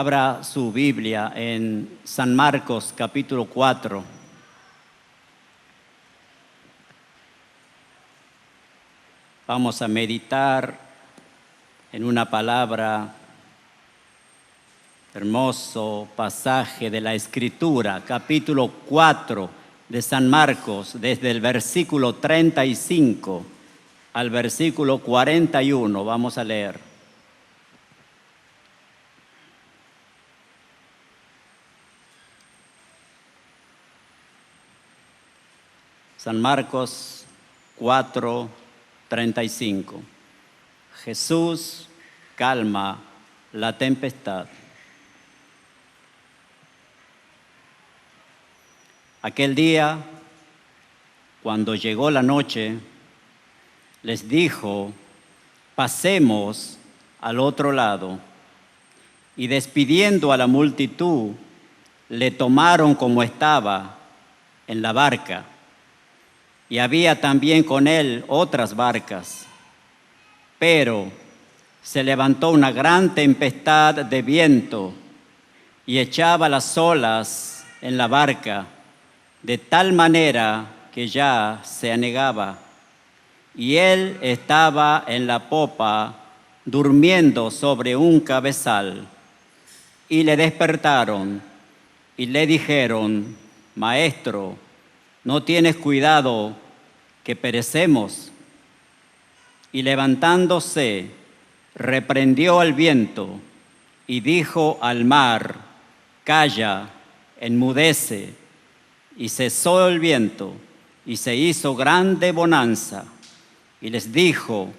Abra su Biblia en San Marcos capítulo 4. Vamos a meditar en una palabra, hermoso pasaje de la Escritura, capítulo 4 de San Marcos, desde el versículo 35 al versículo 41. Vamos a leer. San Marcos 4, 35. Jesús calma la tempestad. Aquel día, cuando llegó la noche, les dijo: pasemos al otro lado. Y despidiendo a la multitud, le tomaron como estaba en la barca. Y había también con él otras barcas. Pero se levantó una gran tempestad de viento y echaba las olas en la barca, de tal manera que ya se anegaba. Y él estaba en la popa, durmiendo sobre un cabezal. Y le despertaron y le dijeron: Maestro, ¿no tienes cuidado que perecemos? Y levantándose, reprendió al viento y dijo al mar: calla, enmudece. Y cesó el viento y se hizo grande bonanza. Y les dijo: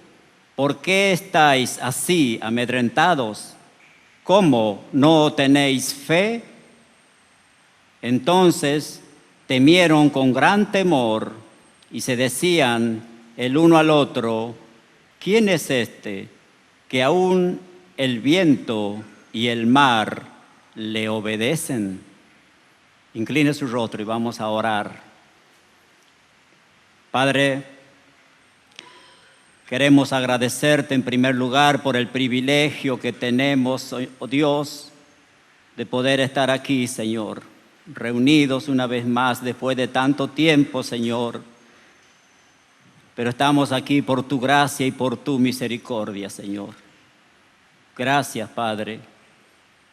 ¿por qué estáis así amedrentados? ¿Cómo no tenéis fe? Entonces temieron con gran temor y se decían el uno al otro: ¿quién es este que aún el viento y el mar le obedecen? Incline su rostro y vamos a orar. Padre, queremos agradecerte en primer lugar por el privilegio que tenemos, oh Dios, de poder estar aquí, Señor, reunidos una vez más después de tanto tiempo, Señor. Pero estamos aquí por tu gracia y por tu misericordia, Señor. Gracias, Padre.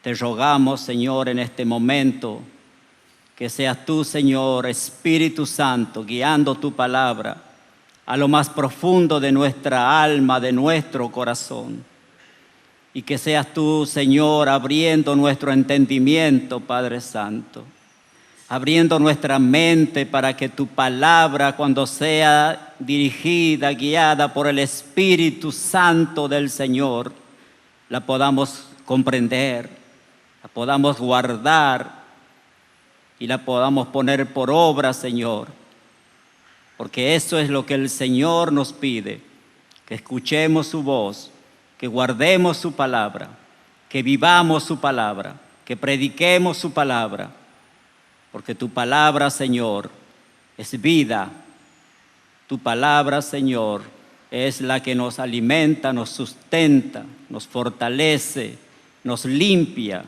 Te rogamos, Señor, en este momento, que seas tú, Señor, Espíritu Santo, guiando tu palabra a lo más profundo de nuestra alma, de nuestro corazón. Y que seas tú, Señor, abriendo nuestro entendimiento, Padre Santo. Abriendo nuestra mente para que tu palabra, cuando sea dirigida, guiada por el Espíritu Santo del Señor, la podamos comprender, la podamos guardar y la podamos poner por obra, Señor. Porque eso es lo que el Señor nos pide, que escuchemos su voz, que guardemos su palabra, que vivamos su palabra, que prediquemos su palabra. Porque tu palabra, Señor, es vida. Tu palabra, Señor, es la que nos alimenta, nos sustenta, nos fortalece, nos limpia.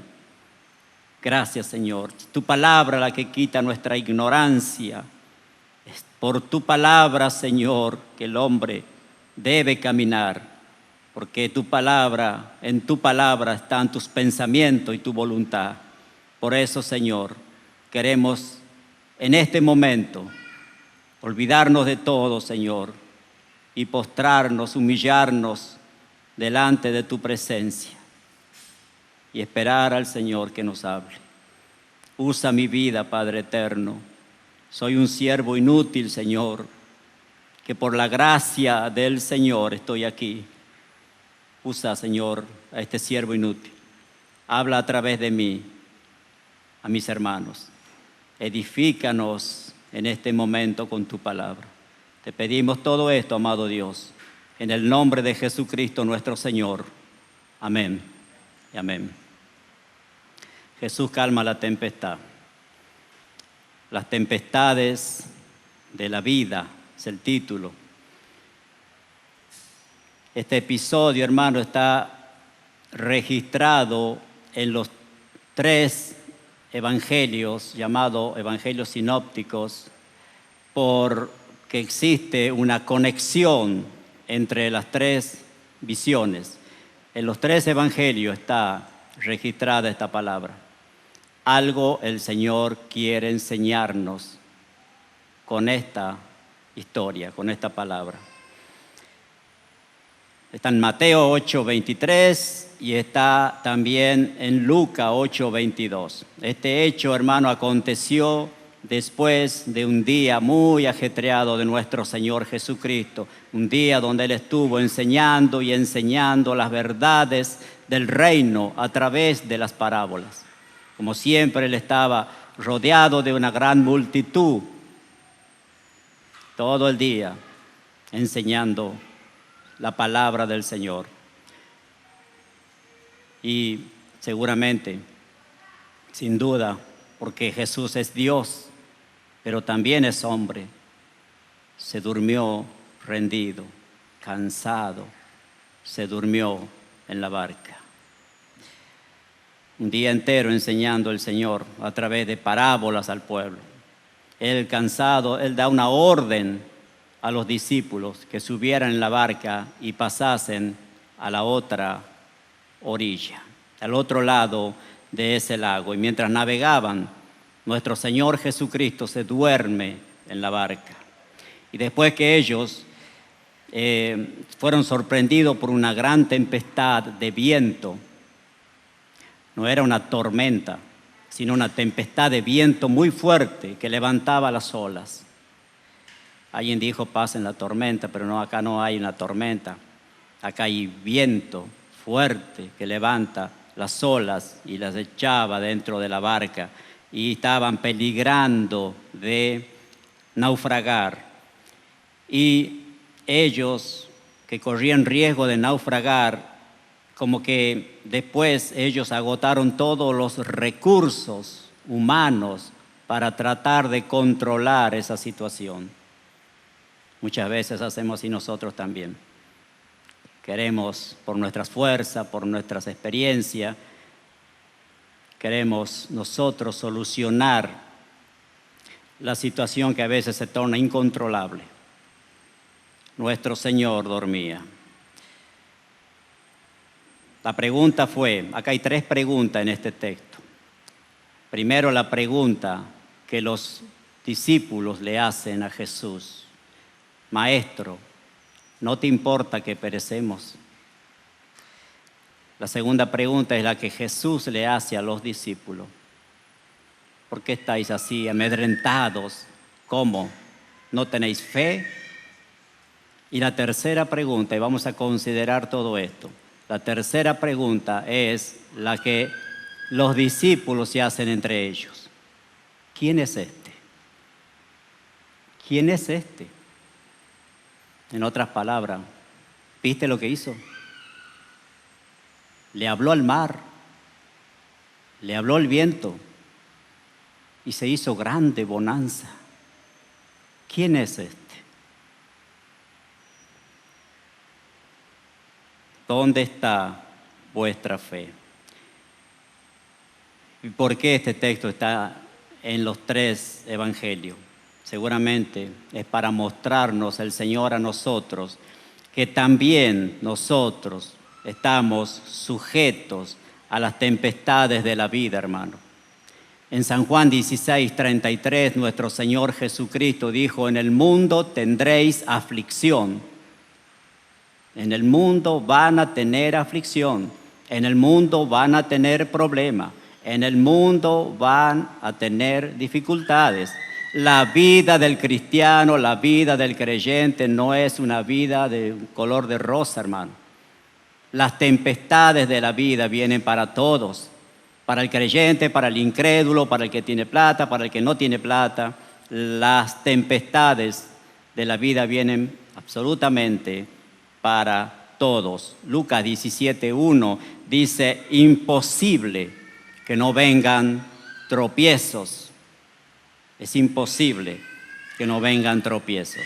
Gracias, Señor. Tu palabra la que quita nuestra ignorancia. Es por tu palabra, Señor, que el hombre debe caminar. Porque tu palabra, en tu palabra están tus pensamientos y tu voluntad. Por eso, Señor, queremos en este momento olvidarnos de todo, Señor, y postrarnos, humillarnos delante de tu presencia y esperar al Señor que nos hable. Usa mi vida, Padre eterno. Soy un siervo inútil, Señor, que por la gracia del Señor estoy aquí. Usa, Señor, a este siervo inútil. Habla a través de mí a mis hermanos. Edifícanos en este momento con tu palabra. Te pedimos todo esto, amado Dios, en el nombre de Jesucristo nuestro Señor. Amén y amén. Jesús calma la tempestad. Las tempestades de la vida es el título. Este episodio, hermano, está registrado en los 3 evangelios llamados evangelios sinópticos porque existe una conexión entre las 3 visiones. En los 3 evangelios está registrada esta palabra. Algo el Señor quiere enseñarnos con esta historia, con esta palabra. Está en Mateo 8:23 y está también en Lucas 8:22. Este hecho, hermano, aconteció después de un día muy ajetreado de nuestro Señor Jesucristo, un día donde Él estuvo enseñando y enseñando las verdades del reino a través de las parábolas. Como siempre, Él estaba rodeado de una gran multitud todo el día enseñando la palabra del Señor. Y seguramente, sin duda, porque Jesús es Dios, pero también es hombre, se durmió rendido, cansado, se durmió en la barca. Un día entero enseñando el Señor a través de parábolas al pueblo. Él cansado, Él da una orden a los discípulos que subieran en la barca y pasasen a la otra orilla, al otro lado de ese lago. Y mientras navegaban, nuestro Señor Jesucristo se duerme en la barca. Y después que ellos fueron sorprendidos por una gran tempestad de viento, no era una tormenta, sino una tempestad de viento muy fuerte que levantaba las olas. Alguien dijo, pasen la tormenta, pero no, acá no hay una tormenta. Acá hay viento fuerte que levanta las olas y las echaba dentro de la barca y estaban peligrando de naufragar. Y ellos que corrían riesgo de naufragar, como que después ellos agotaron todos los recursos humanos para tratar de controlar esa situación. Muchas veces hacemos así nosotros también. Queremos, por nuestras fuerzas, por nuestras experiencias, queremos nosotros solucionar la situación que a veces se torna incontrolable. Nuestro Señor dormía. La pregunta fue, acá hay 3 preguntas en este texto. Primero, la pregunta que los discípulos le hacen a Jesús. Maestro, ¿no te importa que perecemos? La segunda pregunta es la que Jesús le hace a los discípulos. ¿Por qué estáis así amedrentados? ¿Cómo? ¿No tenéis fe? Y la tercera pregunta, y vamos a considerar todo esto. La tercera pregunta es la que los discípulos se hacen entre ellos. ¿Quién es este? ¿Quién es este? En otras palabras, ¿viste lo que hizo? Le habló al mar, le habló al viento y se hizo grande bonanza. ¿Quién es este? ¿Dónde está vuestra fe? ¿Y por qué este texto está en los 3 evangelios? Seguramente es para mostrarnos el Señor a nosotros que también nosotros estamos sujetos a las tempestades de la vida, hermano. En San Juan 16:33, nuestro Señor Jesucristo dijo, en el mundo tendréis aflicción. En el mundo van a tener aflicción. En el mundo van a tener problemas. En el mundo van a tener dificultades. La vida del cristiano, la vida del creyente no es una vida de color de rosa, hermano. Las tempestades de la vida vienen para todos, para el creyente, para el incrédulo, para el que tiene plata, para el que no tiene plata. Las tempestades de la vida vienen absolutamente para todos. Lucas 17:1 dice, imposible que no vengan tropiezos. Es imposible que no vengan tropiezos.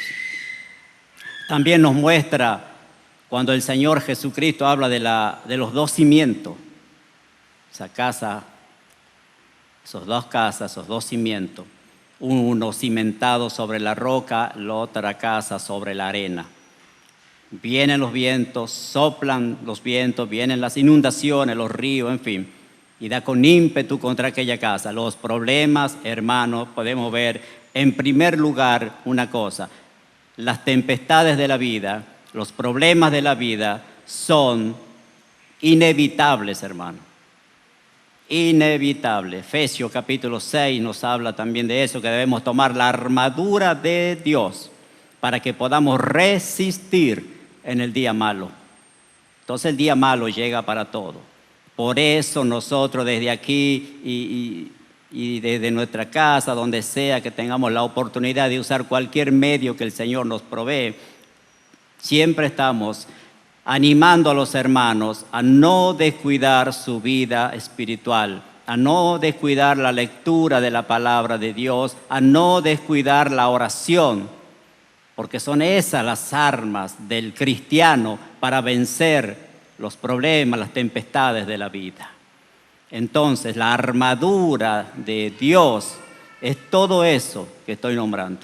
También nos muestra cuando el Señor Jesucristo habla de los 2 cimientos. Esa casa Esos dos casas, esos dos cimientos, uno cimentado sobre la roca, la otra casa sobre la arena. Vienen los vientos, soplan los vientos, vienen las inundaciones, los ríos, en fin, y da con ímpetu contra aquella casa. Los problemas, hermanos, podemos ver en primer lugar una cosa: las tempestades de la vida, los problemas de la vida son inevitables, hermano. Inevitable. Efesios capítulo 6 nos habla también de eso, que debemos tomar la armadura de Dios para que podamos resistir en el día malo. Entonces el día malo llega para todo. Por eso nosotros desde aquí y desde nuestra casa, donde sea que tengamos la oportunidad de usar cualquier medio que el Señor nos provee, siempre estamos animando a los hermanos a no descuidar su vida espiritual, a no descuidar la lectura de la palabra de Dios, a no descuidar la oración, porque son esas las armas del cristiano para vencer los problemas, las tempestades de la vida. Entonces, la armadura de Dios es todo eso que estoy nombrando.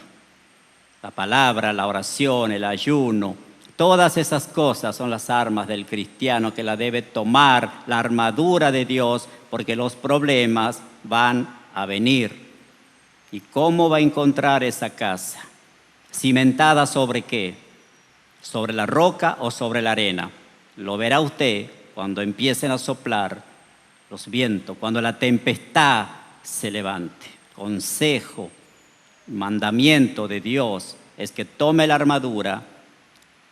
La palabra, la oración, el ayuno, todas esas cosas son las armas del cristiano que la debe tomar, la armadura de Dios, porque los problemas van a venir. ¿Y cómo va a encontrar esa casa? ¿Cimentada sobre qué? ¿Sobre la roca o sobre la arena? Lo verá usted cuando empiecen a soplar los vientos, cuando la tempestad se levante. Consejo, mandamiento de Dios es que tome la armadura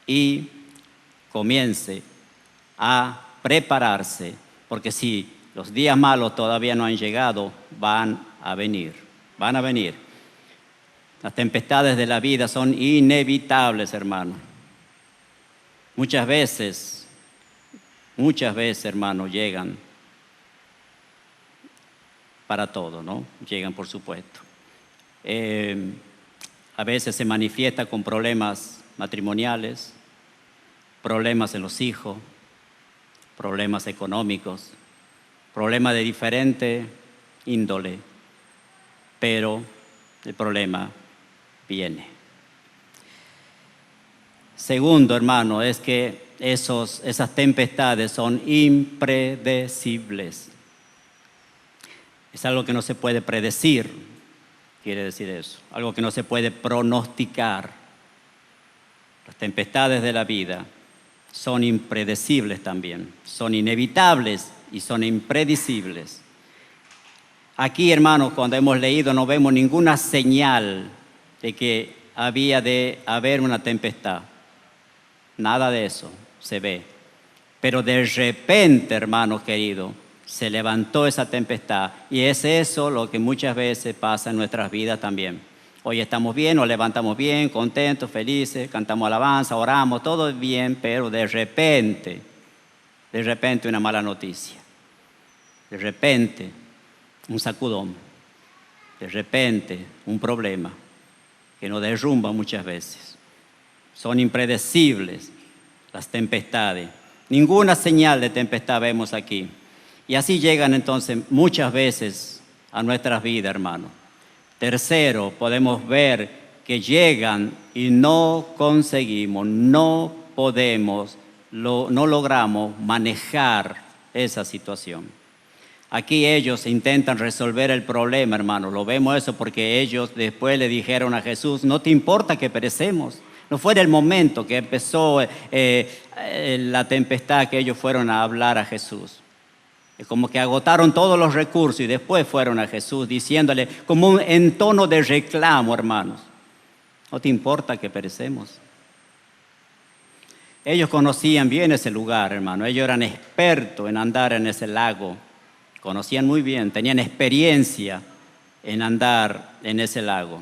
y comience a prepararse, porque si los días malos todavía no han llegado, van a venir. Las tempestades de la vida son inevitables, hermano. Muchas veces, hermano, llegan para todo, ¿no? Llegan, por supuesto. A veces se manifiesta con problemas matrimoniales, problemas en los hijos, problemas económicos, problemas de diferente índole, pero el problema viene. Segundo, hermano, es que esas tempestades son impredecibles. Es algo que no se puede predecir, quiere decir eso, algo que no se puede pronosticar. Las tempestades de la vida son impredecibles también, son inevitables y son impredecibles. Aquí, hermanos, cuando hemos leído no vemos ninguna señal de que había de haber una tempestad. Nada de eso se ve. Pero de repente, hermanos queridos, se levantó esa tempestad. Y es eso lo que muchas veces pasa en nuestras vidas también. Hoy estamos bien, nos levantamos bien, contentos, felices, cantamos alabanza, oramos, todo es bien, pero de repente una mala noticia. De repente un sacudón. De repente un problema que nos derrumba muchas veces. Son impredecibles las tempestades. Ninguna señal de tempestad vemos aquí. Y así llegan entonces muchas veces a nuestras vidas, hermanos. Tercero, podemos ver que llegan y no conseguimos, no podemos, no logramos manejar esa situación. Aquí ellos intentan resolver el problema, hermanos. Lo vemos eso porque ellos después le dijeron a Jesús: no te importa que perecemos. No fue en el momento que empezó la tempestad que ellos fueron a hablar a Jesús. Es como que agotaron todos los recursos y después fueron a Jesús diciéndole como en tono de reclamo, hermanos: ¿no te importa que perecemos? Ellos conocían bien ese lugar, hermano. Ellos eran expertos en andar en ese lago. Conocían muy bien, tenían experiencia en andar en ese lago.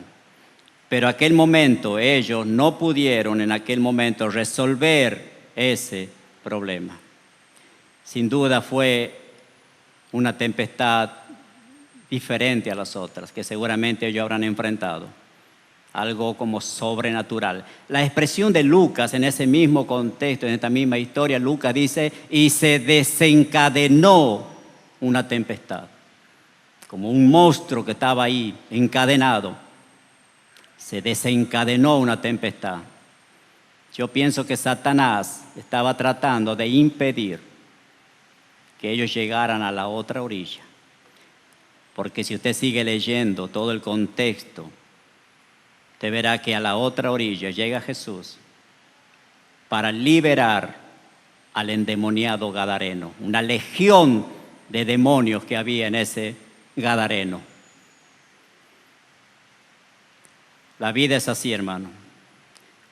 Pero aquel momento ellos no pudieron en aquel momento resolver ese problema. Sin duda fue una tempestad diferente a las otras que seguramente ellos habrán enfrentado. Algo como sobrenatural. La expresión de Lucas en ese mismo contexto, en esta misma historia, Lucas dice: y se desencadenó una tempestad. como un monstruo que estaba ahí encadenado. Se desencadenó una tempestad. Yo pienso que Satanás estaba tratando de impedir que ellos llegaran a la otra orilla. Porque si usted sigue leyendo todo el contexto, usted verá que a la otra orilla llega Jesús para liberar al endemoniado gadareno, una legión de demonios que había en ese gadareno. La vida es así, hermano.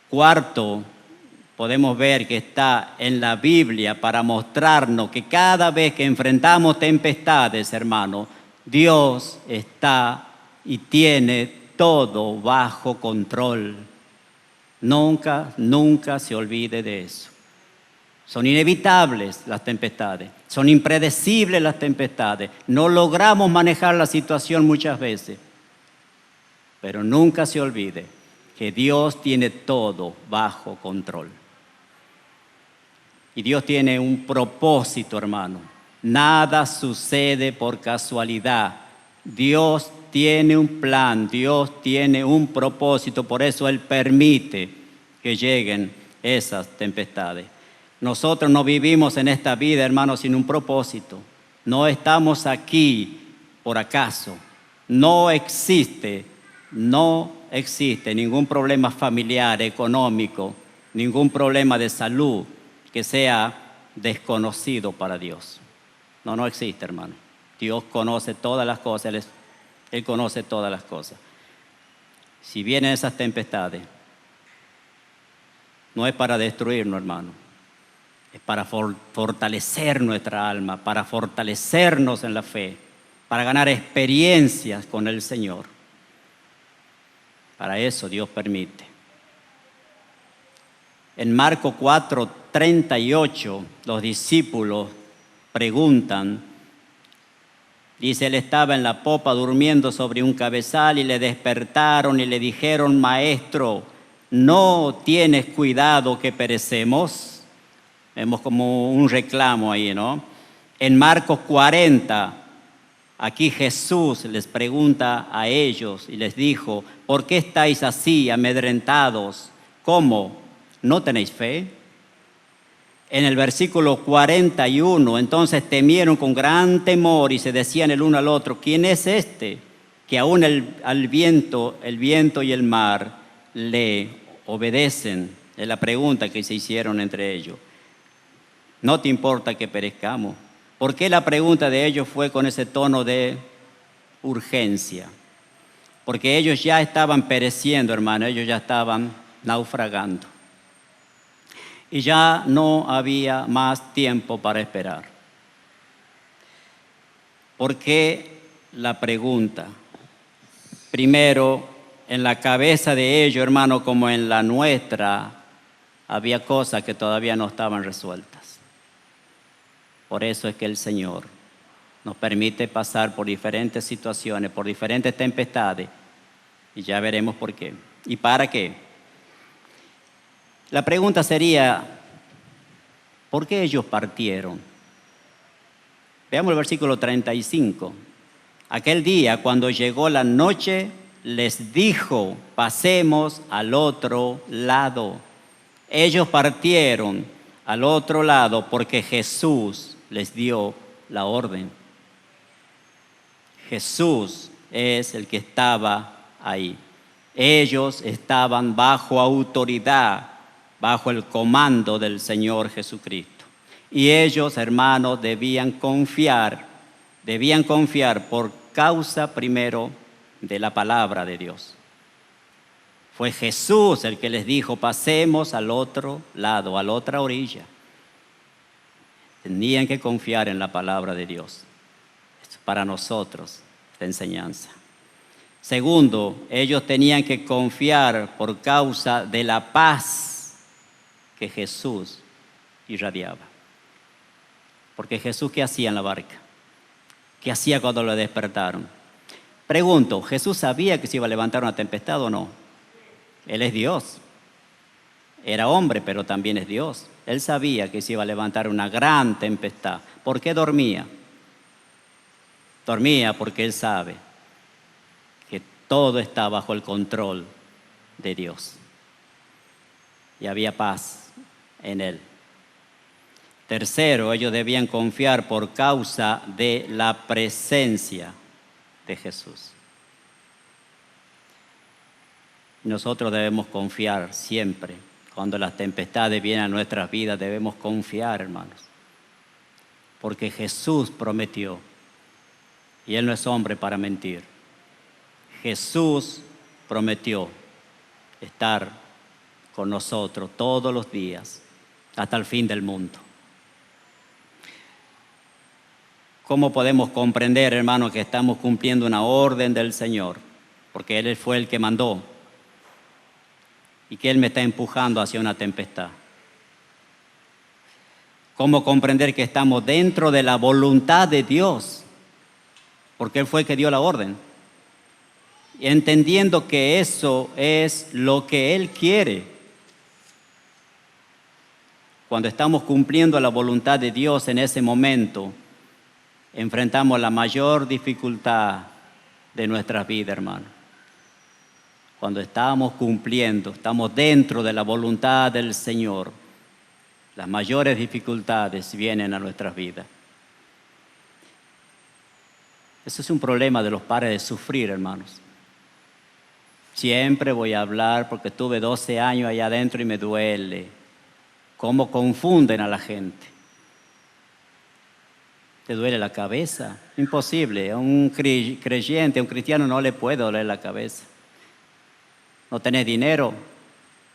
Cuarto, podemos ver que está en la Biblia para mostrarnos que cada vez que enfrentamos tempestades, hermano, Dios está y tiene todo bajo control. Nunca, nunca se olvide de eso. Son inevitables las tempestades, son impredecibles las tempestades. No logramos manejar la situación muchas veces, pero nunca se olvide que Dios tiene todo bajo control. Y Dios tiene un propósito, hermano. Nada sucede por casualidad. Dios tiene un plan, Dios tiene un propósito, por eso Él permite que lleguen esas tempestades. Nosotros no vivimos en esta vida, hermanos, sin un propósito. No estamos aquí por acaso. No existe ningún problema familiar, económico, ningún problema de salud que sea desconocido para Dios. No existe, hermano. Dios conoce todas las cosas, Él conoce todas las cosas. Si vienen esas tempestades, no es para destruirnos, hermano. Es para fortalecer nuestra alma, para fortalecernos en la fe, para ganar experiencias con el Señor. Para eso Dios permite. En Marcos 4:38, los discípulos preguntan, dice, él estaba en la popa durmiendo sobre un cabezal y le despertaron y le dijeron, maestro, ¿no tienes cuidado que perecemos? Vemos como un reclamo ahí, ¿no? En Marcos 40, aquí Jesús les pregunta a ellos y les dijo, ¿por qué estáis así amedrentados? ¿Cómo? ¿No tenéis fe? En el versículo 41, entonces temieron con gran temor y se decían el uno al otro, ¿quién es este? Que aún el viento y el mar le obedecen. Es la pregunta que se hicieron entre ellos. ¿No te importa que perezcamos? ¿Por qué la pregunta de ellos fue con ese tono de urgencia? Porque ellos ya estaban pereciendo, hermano, ellos ya estaban naufragando. Y ya no había más tiempo para esperar. ¿Por qué la pregunta? Primero, en la cabeza de ellos, hermano, como en la nuestra, había cosas que todavía no estaban resueltas. Por eso es que el Señor nos permite pasar por diferentes situaciones, por diferentes tempestades, y ya veremos por qué. ¿Y para qué? La pregunta sería, ¿por qué ellos partieron? Veamos el versículo 35. Aquel día, cuando llegó la noche, les dijo, pasemos al otro lado. Ellos partieron al otro lado porque Jesús les dio la orden. Jesús es el que estaba ahí. Ellos estaban bajo autoridad, bajo el comando del Señor Jesucristo. Y ellos, hermanos, debían confiar por causa primero de la palabra de Dios. Fue Jesús el que les dijo, pasemos al otro lado, a la otra orilla. Tenían que confiar en la palabra de Dios. Esto es para nosotros, esta enseñanza. Segundo, ellos tenían que confiar por causa de la paz que Jesús irradiaba. Porque Jesús, ¿qué hacía en la barca? ¿Qué hacía cuando lo despertaron? Pregunto, ¿Jesús sabía que se iba a levantar una tempestad o no? Él es Dios. Era hombre, pero también es Dios. Él sabía que se iba a levantar una gran tempestad. ¿Por qué dormía? Dormía porque Él sabe que todo está bajo el control de Dios. Y había paz en Él. Tercero, ellos debían confiar por causa de la presencia de Jesús. Nosotros debemos confiar siempre. Cuando las tempestades vienen a nuestras vidas, debemos confiar, hermanos. Porque Jesús prometió, y Él no es hombre para mentir. Jesús prometió estar con nosotros todos los días, hasta el fin del mundo. ¿Cómo podemos comprender, hermanos, que estamos cumpliendo una orden del Señor? Porque Él fue el que mandó. Y que Él me está empujando hacia una tempestad. ¿Cómo comprender que estamos dentro de la voluntad de Dios? Porque Él fue el que dio la orden. Y entendiendo que eso es lo que Él quiere. Cuando estamos cumpliendo la voluntad de Dios en ese momento, enfrentamos la mayor dificultad de nuestras vidas, hermano. Cuando estamos cumpliendo, estamos dentro de la voluntad del Señor, las mayores dificultades vienen a nuestras vidas. Eso es un problema de los padres de sufrir, hermanos. Siempre voy a hablar porque tuve 12 años allá adentro y me duele. Cómo confunden a la gente. ¿Te duele la cabeza? Imposible. A un creyente, a un cristiano no le puede doler la cabeza. ¿No tenés dinero?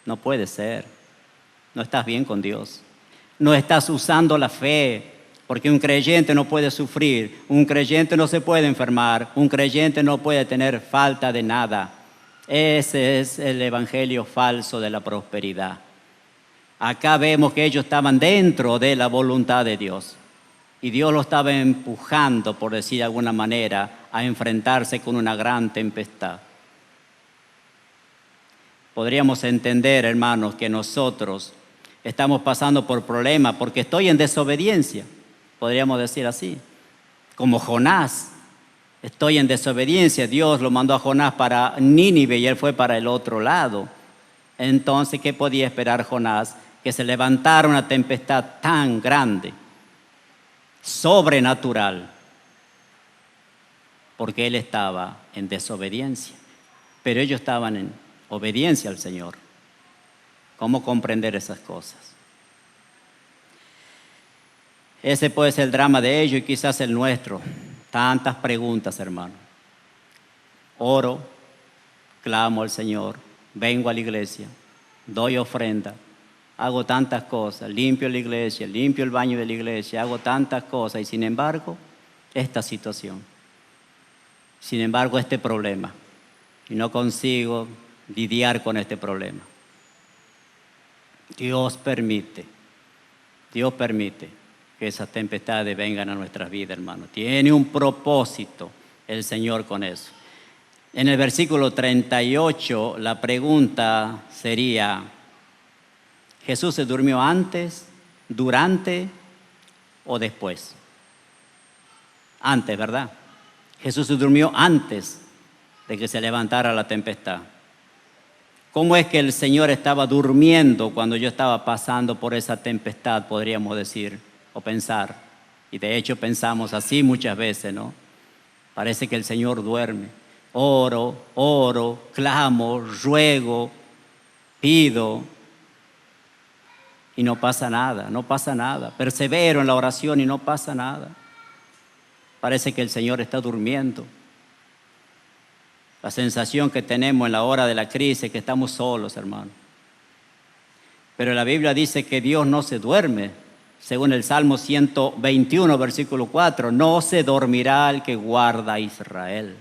No puede ser. No estás bien con Dios. No estás usando la fe, porque un creyente no puede sufrir, un creyente no se puede enfermar, un creyente no puede tener falta de nada. Ese es el evangelio falso de la prosperidad. Acá vemos que ellos estaban dentro de la voluntad de Dios. Y Dios lo estaba empujando, por decir de alguna manera, a enfrentarse con una gran tempestad. Podríamos entender, hermanos, que nosotros estamos pasando por problemas porque estoy en desobediencia. Podríamos decir así. Como Jonás, estoy en desobediencia. Dios lo mandó a Jonás para Nínive y él fue para el otro lado. Entonces, ¿qué podía esperar Jonás? Que se levantara una tempestad tan grande, sobrenatural, porque él estaba en desobediencia. Pero ellos estaban en obediencia al Señor. ¿Cómo comprender esas cosas? Ese puede ser el drama de ellos y quizás el nuestro. Tantas preguntas, hermano. Oro, clamo al Señor, vengo a la iglesia, doy ofrenda, hago tantas cosas, limpio la iglesia, limpio el baño de la iglesia, hago tantas cosas y sin embargo, esta situación. Sin embargo, este problema. Y no consigo lidiar con este problema. Dios permite que esas tempestades vengan a nuestras vidas, hermano. Tiene un propósito el Señor con eso. En el versículo 38, la pregunta sería, ¿Jesús se durmió antes, durante o después? Antes, ¿verdad? Jesús se durmió antes de que se levantara la tempestad. ¿Cómo es que el Señor estaba durmiendo cuando yo estaba pasando por esa tempestad, podríamos decir, o pensar? Y de hecho pensamos así muchas veces, ¿no? Parece que el Señor duerme. Oro, clamo, ruego, pido y no pasa nada. Persevero en la oración y no pasa nada. Parece que el Señor está durmiendo. La sensación que tenemos en la hora de la crisis es que estamos solos, hermano. Pero la Biblia dice que Dios no se duerme. Según el Salmo 121, versículo 4, no se dormirá el que guarda a Israel.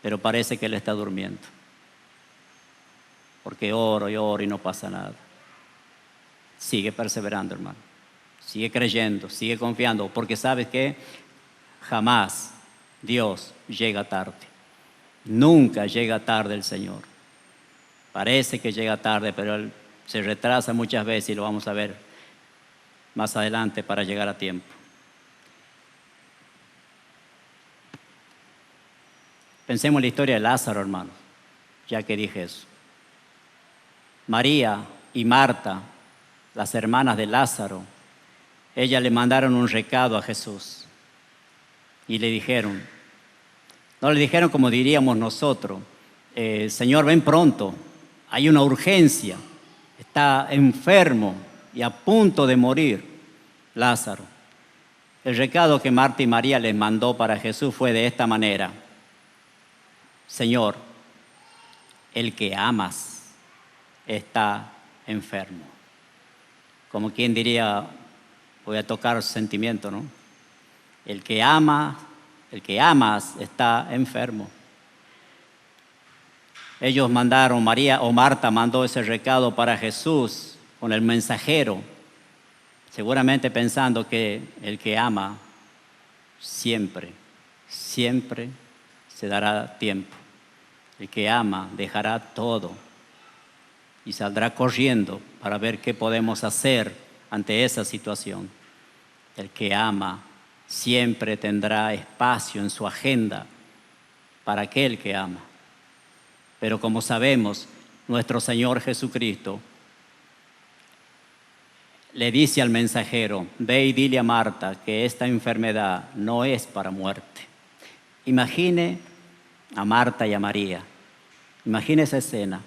Pero parece que Él está durmiendo. Porque oro y no pasa nada. Sigue perseverando, hermano. Sigue creyendo, sigue confiando. Porque ¿sabes qué? Jamás Dios llega tarde. Nunca llega tarde el Señor. Parece que llega tarde, pero Él se retrasa muchas veces y lo vamos a ver más adelante para llegar a tiempo. Pensemos en la historia de Lázaro, hermanos, ya que dije eso. María y Marta, las hermanas de Lázaro, ellas le mandaron un recado a Jesús y le dijeron, no le dijeron como diríamos nosotros, Señor, ven pronto, hay una urgencia, está enfermo y a punto de morir Lázaro. El recado que Marta y María les mandó para Jesús fue de esta manera: Señor, el que amas está enfermo. Como quien diría, voy a tocar sentimiento, ¿no? El que amas está enfermo. Ellos mandaron, María o Marta mandó ese recado para Jesús con el mensajero, seguramente pensando que el que ama siempre se dará tiempo. El que ama dejará todo y saldrá corriendo para ver qué podemos hacer ante esa situación. El que ama siempre tendrá espacio en su agenda para aquel que ama. Pero como sabemos, nuestro Señor Jesucristo le dice al mensajero, ve y dile a Marta que esta enfermedad no es para muerte. Imagine a Marta y a María. Imagine esa escena.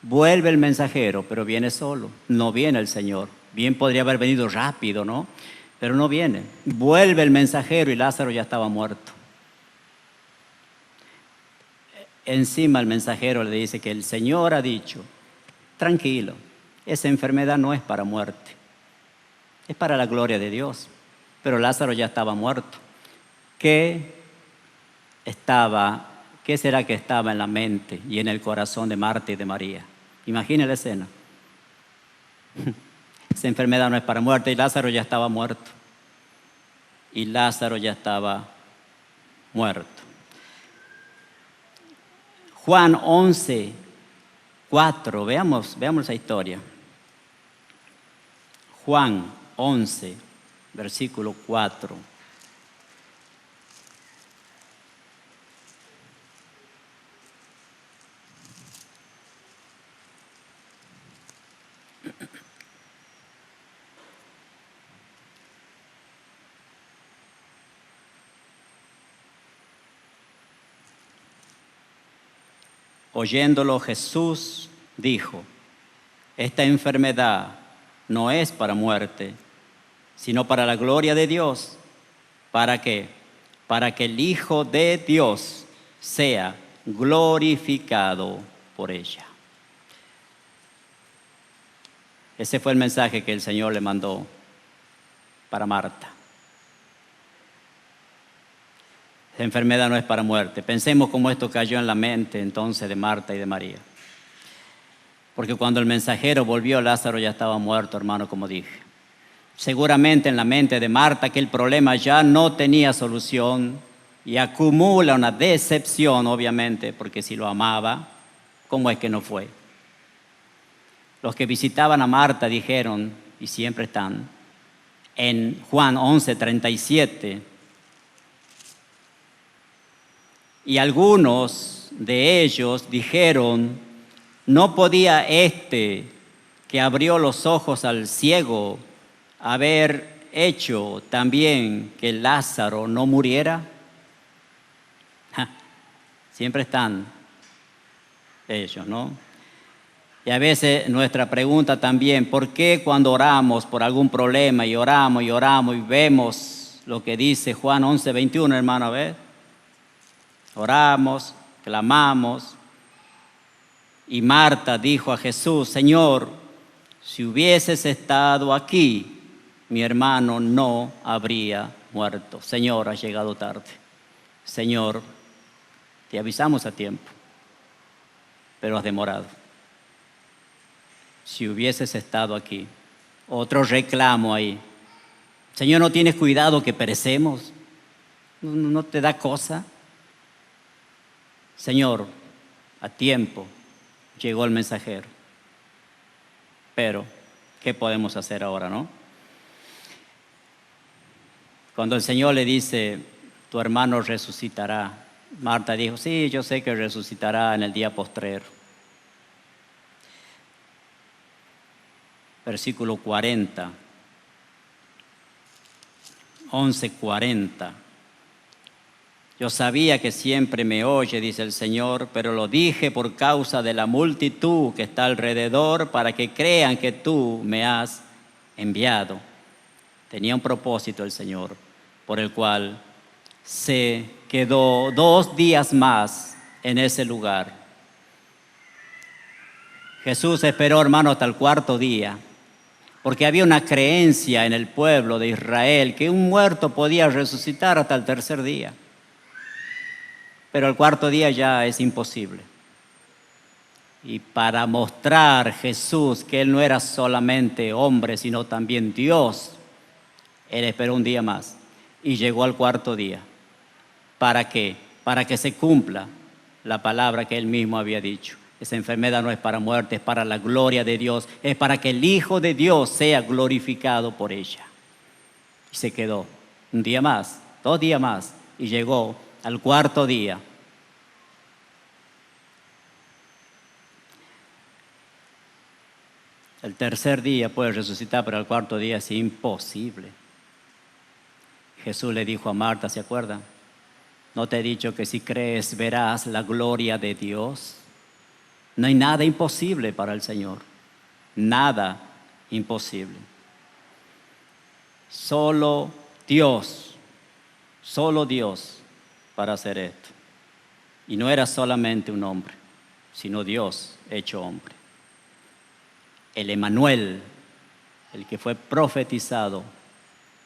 Vuelve el mensajero, pero viene solo. No viene el Señor. Bien podría haber venido rápido, ¿no? Pero no viene. Vuelve el mensajero y Lázaro ya estaba muerto. Encima el mensajero le dice que el Señor ha dicho, tranquilo, esa enfermedad no es para muerte, es para la gloria de Dios. Pero Lázaro ya estaba muerto. ¿Qué será que estaba en la mente y en el corazón de Marta y de María? Imaginen la escena. Esa enfermedad no es para muerte y Lázaro ya estaba muerto. Y Lázaro ya estaba muerto. Juan 11, 4, veamos esa historia. Juan 11, versículo 4. Oyéndolo Jesús dijo, esta enfermedad no es para muerte, sino para la gloria de Dios. ¿Para qué? Para que el Hijo de Dios sea glorificado por ella. Ese fue el mensaje que el Señor le mandó para Marta. La enfermedad no es para muerte. Pensemos cómo esto cayó en la mente entonces de Marta y de María. Porque cuando el mensajero volvió, Lázaro ya estaba muerto, hermano, como dije. Seguramente en la mente de Marta que el problema ya no tenía solución y acumula una decepción, obviamente, porque si lo amaba, ¿cómo es que no fue? Los que visitaban a Marta dijeron, y siempre están, en Juan 11, 37, y algunos de ellos dijeron, ¿no podía este que abrió los ojos al ciego haber hecho también que Lázaro no muriera? Siempre están ellos, ¿no? Y a veces nuestra pregunta también, ¿por qué cuando oramos por algún problema y oramos y vemos lo que dice Juan 11, 21, hermano, a ver? Oramos, clamamos, y Marta dijo a Jesús, Señor, si hubieses estado aquí, mi hermano no habría muerto. Señor, has llegado tarde. Señor, te avisamos a tiempo, pero has demorado. Si hubieses estado aquí. Otro reclamo ahí. Señor, ¿no tienes cuidado que perecemos? ¿No te da cosa? Señor, a tiempo llegó el mensajero. Pero, ¿qué podemos hacer ahora, no? Cuando el Señor le dice, tu hermano resucitará, Marta dijo, sí, yo sé que resucitará en el día postrero. Versículo 40, 11:40. Yo sabía que siempre me oye, dice el Señor, pero lo dije por causa de la multitud que está alrededor, para que crean que tú me has enviado. Tenía un propósito el Señor, por el cual se quedó 2 días más en ese lugar. Jesús esperó, hermano, hasta el 4.º día, porque había una creencia en el pueblo de Israel que un muerto podía resucitar hasta el 3.er día. Pero el 4.º día ya es imposible. Y para mostrar Jesús que Él no era solamente hombre, sino también Dios, Él esperó un día más y llegó al 4.º día. ¿Para qué? Para que se cumpla la palabra que Él mismo había dicho. Esa enfermedad no es para muerte, es para la gloria de Dios, es para que el Hijo de Dios sea glorificado por ella. Y se quedó un día más, 2 días más, y llegó al 4.º día. El 3.er día puede resucitar, pero el 4.º día es imposible. Jesús le dijo a Marta, ¿se acuerdan? ¿No te he dicho que si crees verás la gloria de Dios? No hay nada imposible para el Señor. Nada imposible. Solo Dios para hacer esto. Y no era solamente un hombre, sino Dios hecho hombre. El Emanuel, el que fue profetizado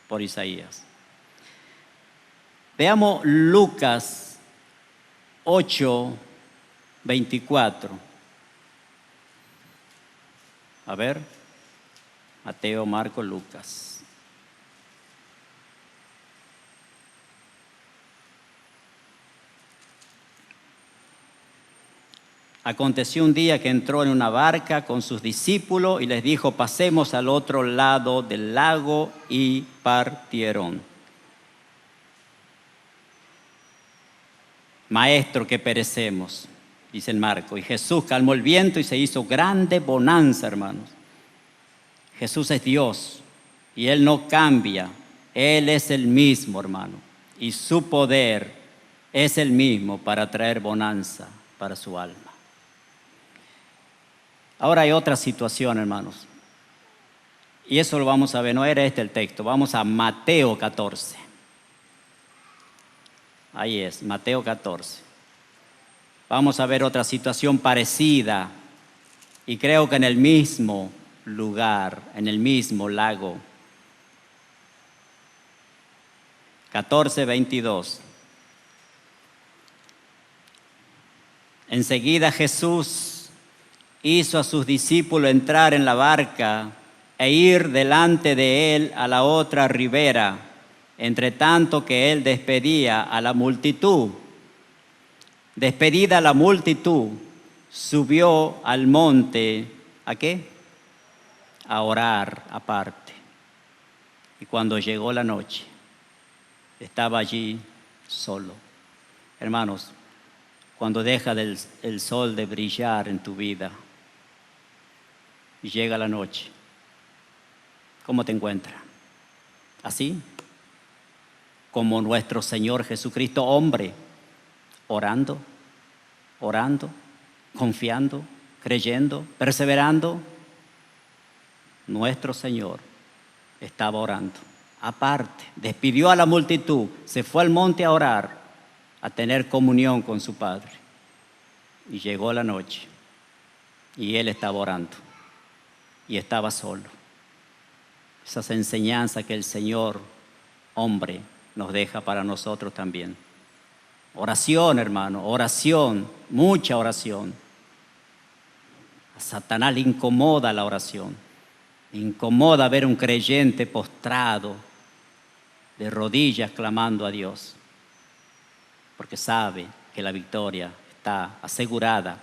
por Isaías. Veamos Lucas 8:24. A ver, Mateo, Marcos, Lucas. Aconteció un día que entró en una barca con sus discípulos y les dijo, pasemos al otro lado del lago, y partieron. Maestro, que perecemos, dice el Marco. Y Jesús calmó el viento y se hizo grande bonanza, hermanos. Jesús es Dios y Él no cambia. Él es el mismo, hermano. Y su poder es el mismo para traer bonanza para su alma. Ahora hay otra situación, hermanos. Y eso lo vamos a ver, no era este el texto. Vamos a Mateo 14. Ahí es, Mateo 14. Vamos a ver otra situación parecida. Y creo que en el mismo lugar, en el mismo lago. 14:22. Enseguida Jesús hizo a sus discípulos entrar en la barca e ir delante de él a la otra ribera, entre tanto que él despedía a la multitud. Despedida la multitud, subió al monte, ¿a qué? A orar aparte. Y cuando llegó la noche, estaba allí solo. Hermanos, cuando deja el sol de brillar en tu vida y llega la noche, ¿cómo te encuentras? ¿Así? Como nuestro Señor Jesucristo, hombre, orando, confiando, creyendo, perseverando. Nuestro Señor estaba orando. Aparte, despidió a la multitud, se fue al monte a orar, a tener comunión con su Padre. Y llegó la noche y Él estaba orando y estaba solo. Esas enseñanzas que el Señor, hombre, nos deja para nosotros también. Oración, hermano, oración, mucha oración. A Satanás le incomoda la oración. Le incomoda ver un creyente postrado, de rodillas, clamando a Dios. Porque sabe que la victoria está asegurada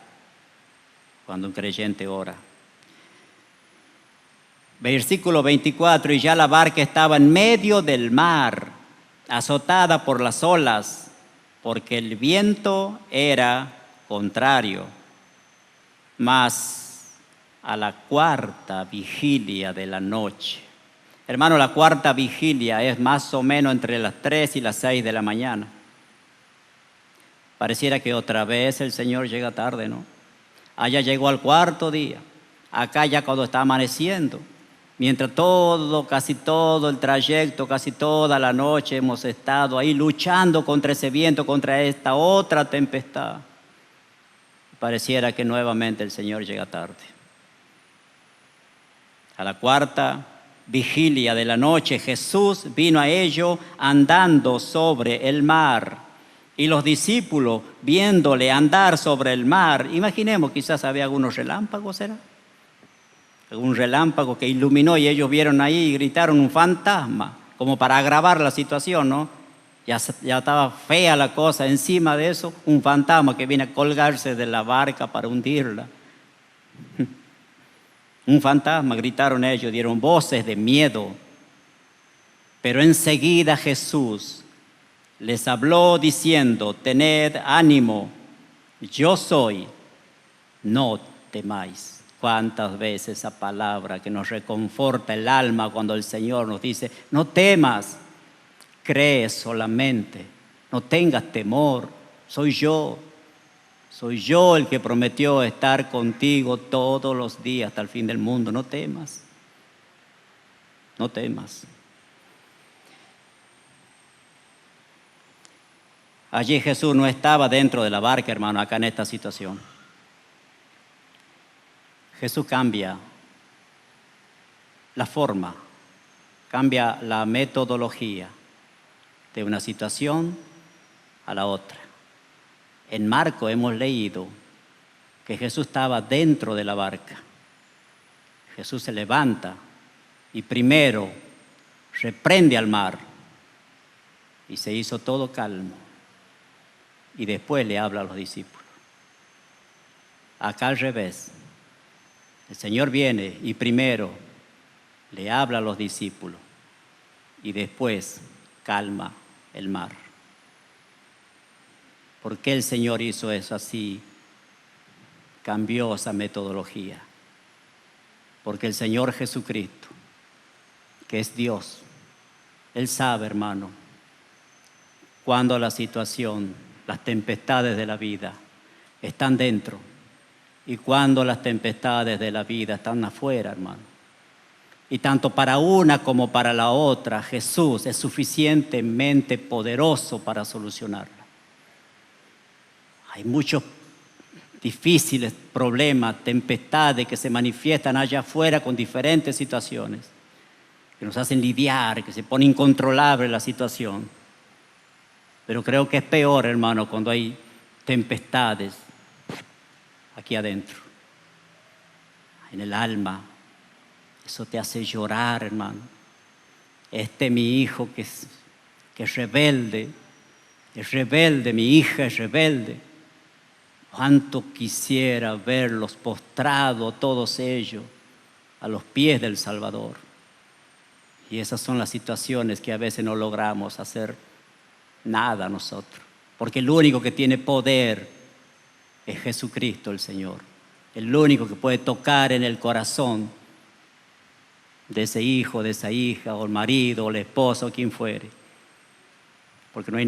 cuando un creyente ora. Versículo 24, y ya la barca estaba en medio del mar, azotada por las olas, porque el viento era contrario. Mas a la cuarta vigilia de la noche. Hermano, la cuarta vigilia es más o menos entre las 3 y las 6 de la mañana. Pareciera que otra vez el Señor llega tarde, ¿no? Allá llegó al cuarto día. Acá ya cuando está amaneciendo. Mientras casi todo el trayecto, casi toda la noche hemos estado ahí luchando contra ese viento, contra esta otra tempestad. Pareciera que nuevamente el Señor llega tarde. A la cuarta vigilia de la noche, Jesús vino a ellos andando sobre el mar. Y los discípulos, viéndole andar sobre el mar, imaginemos, quizás había algunos relámpagos, ¿será? Un relámpago que iluminó y ellos vieron ahí y gritaron un fantasma, como para agravar la situación, ¿no? Ya estaba fea la cosa, encima de eso, un fantasma que viene a colgarse de la barca para hundirla. Un fantasma, gritaron ellos, dieron voces de miedo. Pero enseguida Jesús les habló diciendo: tened ánimo, yo soy, no temáis. ¿Cuántas veces esa palabra que nos reconforta el alma cuando el Señor nos dice: no temas, cree solamente, no tengas temor, soy yo el que prometió estar contigo todos los días hasta el fin del mundo, no temas, no temas. Allí Jesús no estaba dentro de la barca, hermano, acá en esta situación. Jesús cambia la forma, cambia la metodología de una situación a la otra. En Marcos hemos leído que Jesús estaba dentro de la barca. Jesús se levanta y primero reprende al mar y se hizo todo calmo. Y después le habla a los discípulos. Acá al revés. El Señor viene y primero le habla a los discípulos y después calma el mar. ¿Por qué el Señor hizo eso así? Cambió esa metodología. Porque el Señor Jesucristo, que es Dios, Él sabe, hermano, cuando la situación, las tempestades de la vida están dentro y cuando las tempestades de la vida están afuera, hermano. Y tanto para una como para la otra, Jesús es suficientemente poderoso para solucionarla. Hay muchos difíciles problemas, tempestades que se manifiestan allá afuera con diferentes situaciones, que nos hacen lidiar, que se pone incontrolable la situación. Pero creo que es peor, hermano, cuando hay tempestades aquí adentro, en el alma. Eso te hace llorar, hermano. Mi hijo que es rebelde, mi hija es rebelde. Cuánto quisiera verlos postrados, todos ellos, a los pies del Salvador. Y esas son las situaciones que a veces no logramos hacer nada nosotros. Porque el único que tiene poder es Jesucristo el Señor. El único que puede tocar en el corazón de ese hijo, de esa hija, o el marido, o el esposo, o quien fuere. Porque no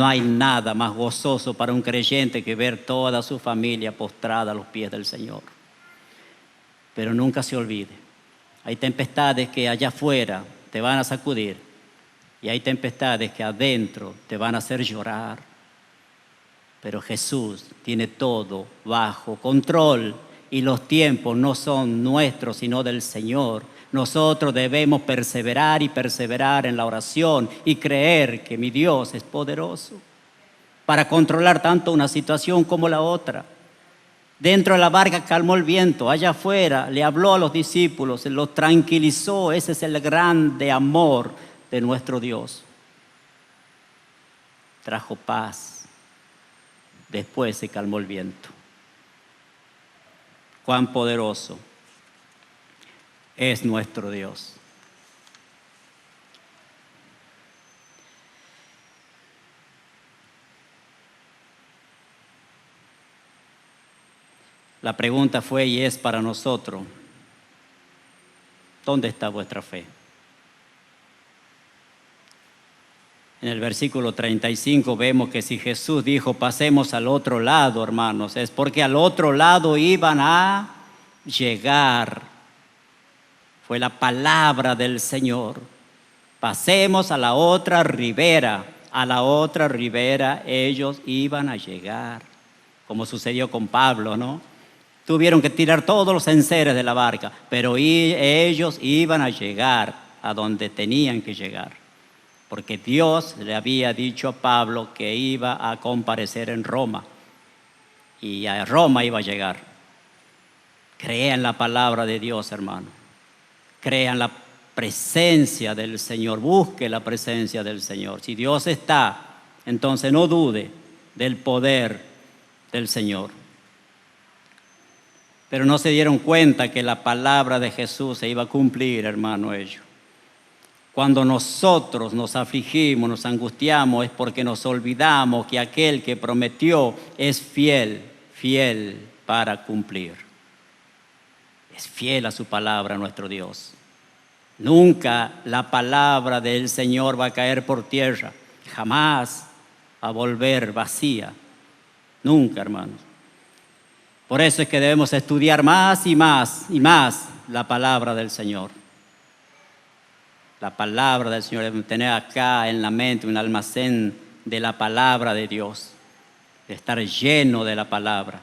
hay nada más gozoso para un creyente que ver toda su familia postrada a los pies del Señor. Pero nunca se olvide, hay tempestades que allá afuera te van a sacudir y hay tempestades que adentro te van a hacer llorar. Pero Jesús tiene todo bajo control y los tiempos no son nuestros sino del Señor. Nosotros debemos perseverar y perseverar en la oración y creer que mi Dios es poderoso para controlar tanto una situación como la otra. Dentro de la barca calmó el viento, allá afuera le habló a los discípulos, los tranquilizó. Ese es el grande amor de nuestro Dios. Trajo paz. Después se calmó el viento. Cuán poderoso es nuestro Dios. La pregunta fue y es para nosotros: ¿dónde está vuestra fe? En el versículo 35 vemos que si Jesús dijo pasemos al otro lado, hermanos, es porque al otro lado iban a llegar. Fue la palabra del Señor. Pasemos a la otra ribera. A la otra ribera ellos iban a llegar. Como sucedió con Pablo, ¿no? Tuvieron que tirar todos los enseres de la barca, pero ellos iban a llegar a donde tenían que llegar. Porque Dios le había dicho a Pablo que iba a comparecer en Roma. Y a Roma iba a llegar. Crea en la palabra de Dios, hermano. Crea en la presencia del Señor. Busque la presencia del Señor. Si Dios está, entonces no dude del poder del Señor. Pero no se dieron cuenta que la palabra de Jesús se iba a cumplir, hermano, ellos. Cuando nosotros nos afligimos, nos angustiamos, es porque nos olvidamos que aquel que prometió es fiel, fiel para cumplir. Es fiel a su palabra, nuestro Dios. Nunca la palabra del Señor va a caer por tierra, jamás va a volver vacía. Nunca, hermanos. Por eso es que debemos estudiar más y más y más la palabra del Señor. La palabra del Señor, debemos tener acá en la mente un almacén de la palabra de Dios, de estar lleno de la palabra.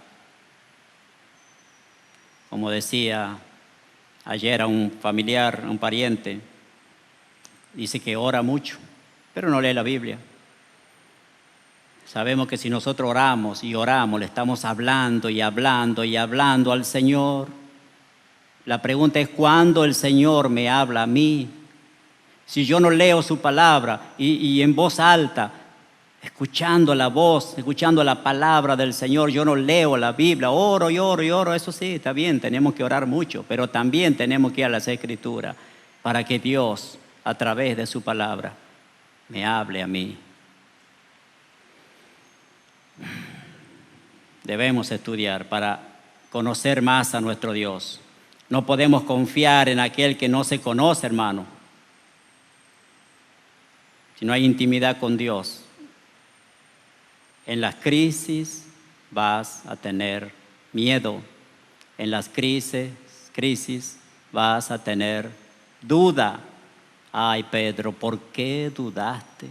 Como decía ayer a un familiar, a un pariente, dice que ora mucho, pero no lee la Biblia. Sabemos que si nosotros oramos y oramos, le estamos hablando y hablando y hablando al Señor. La pregunta es: ¿cuándo el Señor me habla a mí? Si yo no leo su palabra y en voz alta, escuchando la voz, escuchando la palabra del Señor, yo no leo la Biblia, oro y oro y oro, eso sí, está bien, tenemos que orar mucho, pero también tenemos que ir a las Escrituras para que Dios, a través de su palabra, me hable a mí. Debemos estudiar para conocer más a nuestro Dios. No podemos confiar en aquel que no se conoce, hermano. Si no hay intimidad con Dios, en las crisis vas a tener miedo. En las crisis vas a tener duda. Ay, Pedro, ¿por qué dudaste?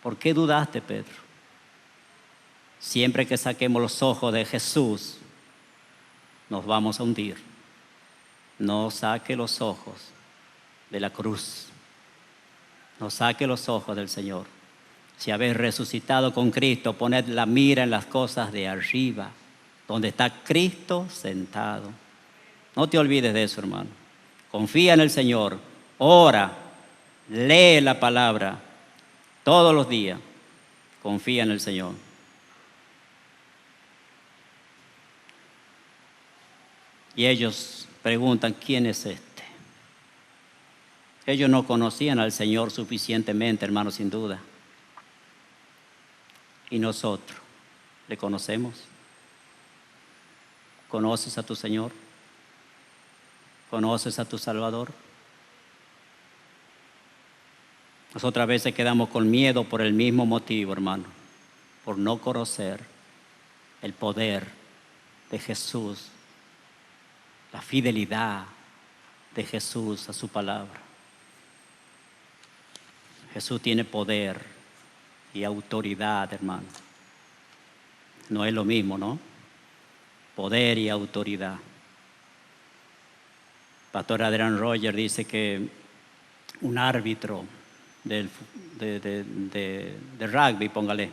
¿Por qué dudaste, Pedro? Siempre que saquemos los ojos de Jesús, nos vamos a hundir. No saque los ojos de la cruz. No saque los ojos del Señor. Si habéis resucitado con Cristo, poned la mira en las cosas de arriba, donde está Cristo sentado. No te olvides de eso, hermano. Confía en el Señor. Ora, lee la palabra todos los días. Confía en el Señor. Y ellos preguntan: ¿quién es este? Ellos no conocían al Señor suficientemente, hermanos, sin duda. Y nosotros, ¿le conocemos? ¿Conoces a tu Señor? ¿Conoces a tu Salvador? Nosotras a veces quedamos con miedo por el mismo motivo, hermano, por no conocer el poder de Jesús, la fidelidad de Jesús a su palabra. Jesús tiene poder y autoridad, hermano. No es lo mismo, ¿no? Poder y autoridad. Pastor Adrian Rogers dice que un árbitro de rugby, póngale,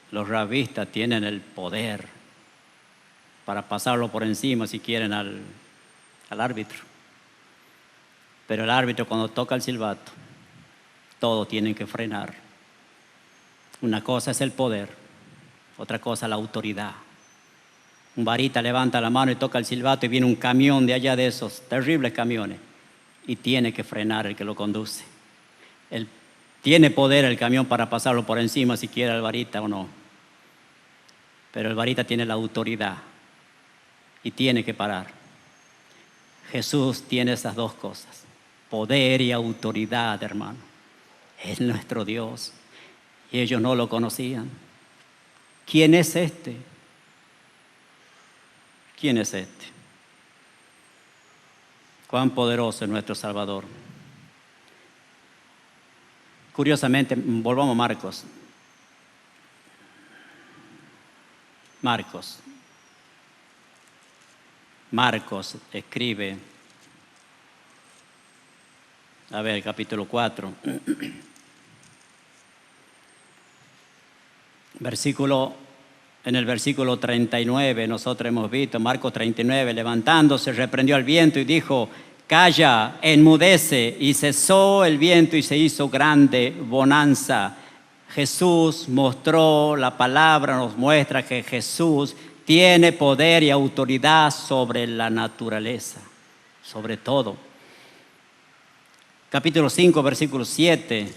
los rugbistas tienen el poder para pasarlo por encima si quieren al árbitro. Pero el árbitro, cuando toca el silbato, todos tienen que frenar. Una cosa es el poder, otra cosa la autoridad. Un varita levanta la mano y toca el silbato y viene un camión de allá, de esos terribles camiones, y tiene que frenar el que lo conduce. Él tiene poder el camión para pasarlo por encima si quiere el varita o no. pero el varita tiene la autoridad y tiene que parar. Jesús tiene esas dos cosas, poder y autoridad, hermano. Es nuestro Dios y ellos no lo conocían. ¿Quién es este? ¿Quién es este? Cuán poderoso es nuestro Salvador. Curiosamente, volvamos a Marcos. Marcos escribe, a ver, capítulo 4, en el versículo 39, nosotros hemos visto, Marcos 39, levantándose, reprendió al viento y dijo: calla, enmudece, y cesó el viento y se hizo grande bonanza. Jesús mostró, la palabra nos muestra que Jesús tiene poder y autoridad sobre la naturaleza, sobre todo. Capítulo 5, versículo 7.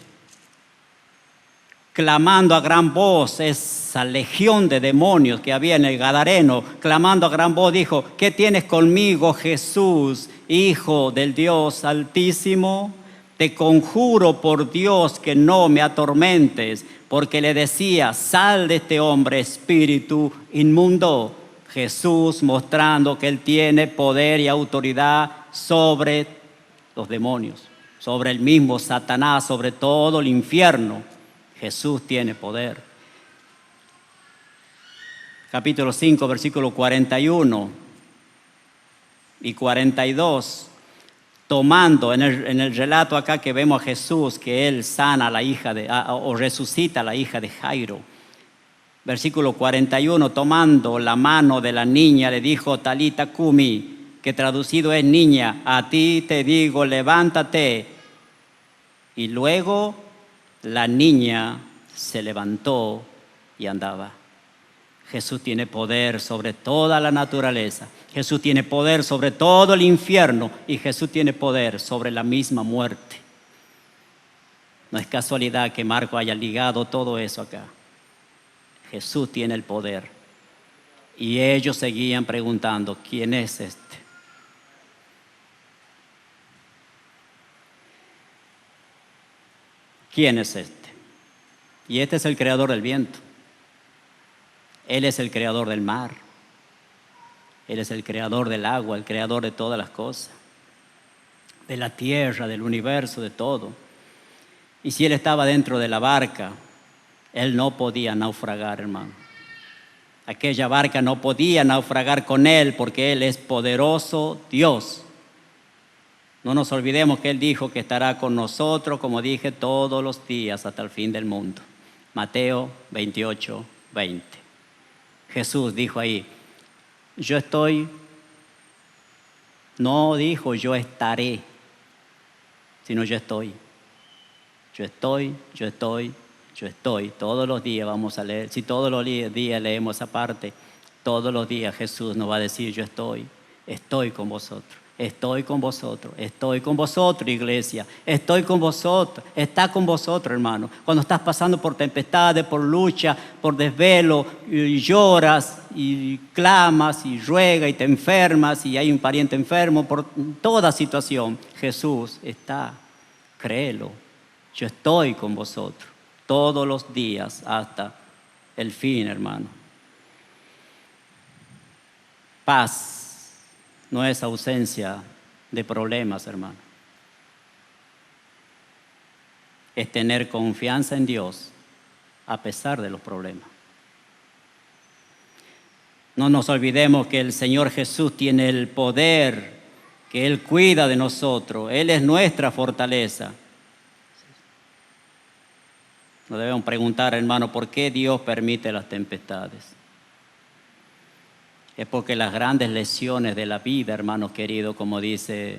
Clamando a gran voz, esa legión de demonios que había en el Gadareno, clamando a gran voz, dijo: ¿qué tienes conmigo, Jesús, Hijo del Dios Altísimo? Te conjuro por Dios que no me atormentes, porque le decía: sal de este hombre, espíritu inmundo. Jesús mostrando que Él tiene poder y autoridad sobre los demonios, sobre el mismo Satanás, sobre todo el infierno. Jesús tiene poder. Capítulo 5, versículo 41 y 42. Tomando, en el relato acá que vemos a Jesús, que Él sana a la hija o resucita a la hija de Jairo. Versículo 41, tomando la mano de la niña, le dijo: Talita cumi, que traducido es: niña, a ti te digo, levántate. Y luego la niña se levantó y andaba. Jesús tiene poder sobre toda la naturaleza. Jesús tiene poder sobre todo el infierno y Jesús tiene poder sobre la misma muerte. No es casualidad que Marco haya ligado todo eso acá. Jesús tiene el poder. Y ellos seguían preguntando: ¿quién es este? ¿Quién es este? Y este es el creador del viento. Él es el creador del mar. Él es el creador del agua, el creador de todas las cosas, de la tierra, del universo, de todo. Y si Él estaba dentro de la barca, Él no podía naufragar, hermano. Aquella barca no podía naufragar con Él porque Él es poderoso Dios. No nos olvidemos que Él dijo que estará con nosotros, como dije, todos los días hasta el fin del mundo. Mateo 28, 20. Jesús dijo ahí: yo estoy, no dijo yo estaré, sino yo estoy. Yo estoy, yo estoy, yo estoy. Todos los días vamos a leer, si todos los días leemos esa parte, todos los días Jesús nos va a decir: yo estoy con vosotros. Estoy con vosotros, iglesia, estoy con vosotros, está con vosotros, hermano. Cuando estás pasando por tempestades, por lucha, por desvelo, y lloras y clamas y ruegas y te enfermas y hay un pariente enfermo, por toda situación, Jesús está, créelo. Yo estoy con vosotros todos los días hasta el fin, hermano. Paz no es ausencia de problemas, hermano. Es tener confianza en Dios a pesar de los problemas. No nos olvidemos que el Señor Jesús tiene el poder, que Él cuida de nosotros. Él es nuestra fortaleza. Nos debemos preguntar, hermano, ¿por qué Dios permite las tempestades? Es porque las grandes lesiones de la vida, hermanos queridos, como dice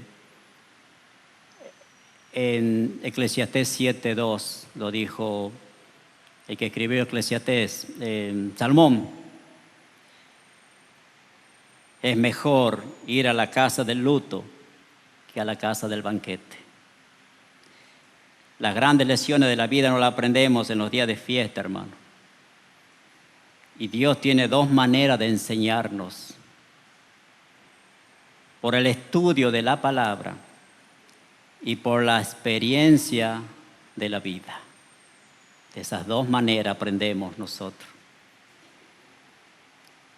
en Eclesiastés 7:2, lo dijo el que escribió Eclesiastés, Salmón: es mejor ir a la casa del luto que a la casa del banquete. Las grandes lesiones de la vida no las aprendemos en los días de fiesta, hermano. Y Dios tiene dos maneras de enseñarnos: por el estudio de la palabra y por la experiencia de la vida. De esas dos maneras aprendemos nosotros.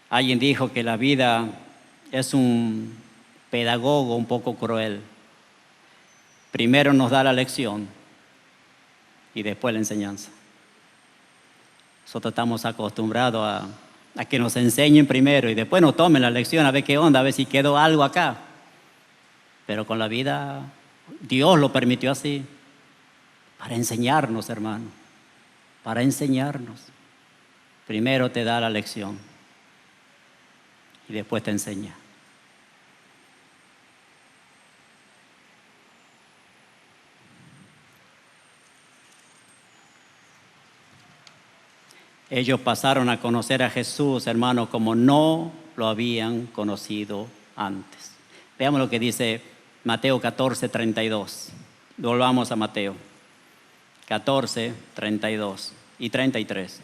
Alguien dijo que la vida es un pedagogo un poco cruel. Primero nos da la lección y después la enseñanza. Nosotros estamos acostumbrados a que nos enseñen primero y después nos tomen la lección a ver qué onda, a ver si quedó algo acá. Pero con la vida, Dios lo permitió así, para enseñarnos, hermano, para enseñarnos. Primero te da la lección y después te enseña. Ellos pasaron a conocer a Jesús, hermano, como no lo habían conocido antes. Veamos lo que dice Mateo 14, 32. Volvamos a Mateo 14, 32 y 33.